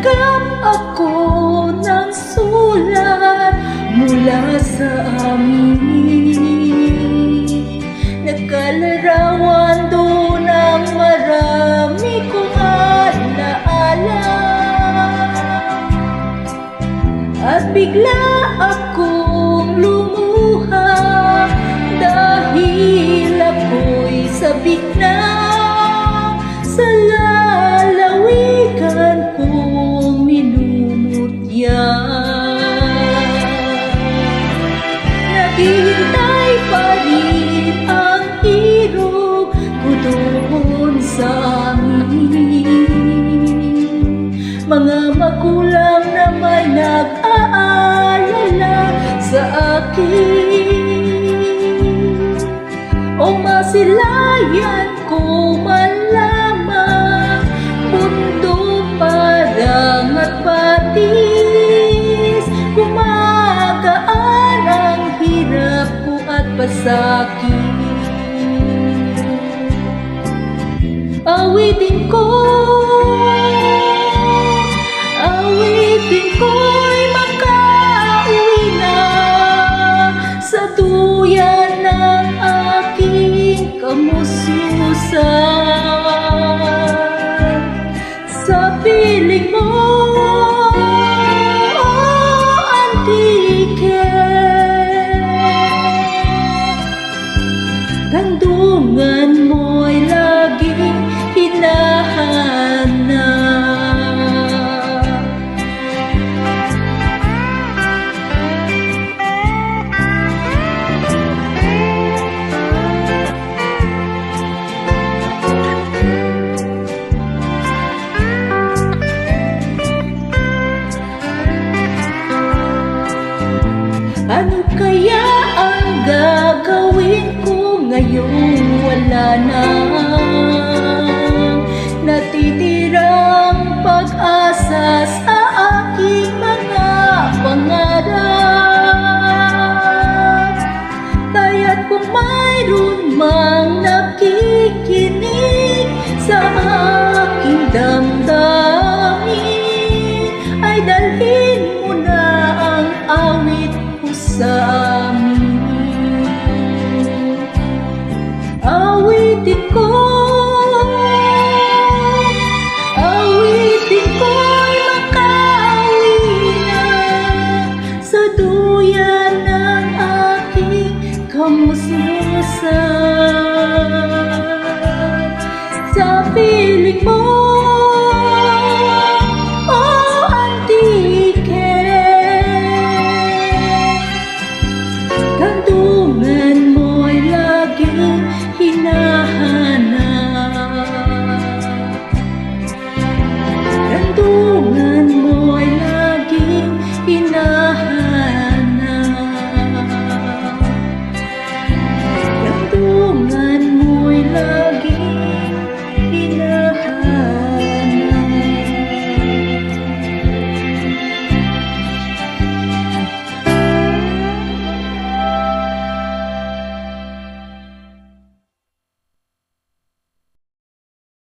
Nagtanggap ako ng sulat mula sa amin. Nagkalarawan doon ang marami kong alaala. At bigla akong lumuha dahil ako'y sabik na sa lalawigan kong minumutya. Naghihintay pa rin ang irog ko doon sa amin. Mga magulang na may nag-aalala sa akin, o masilayan ko man lamang mundo parang at patis. Gumagaan ang hirap ko at pasakit. Awitin ko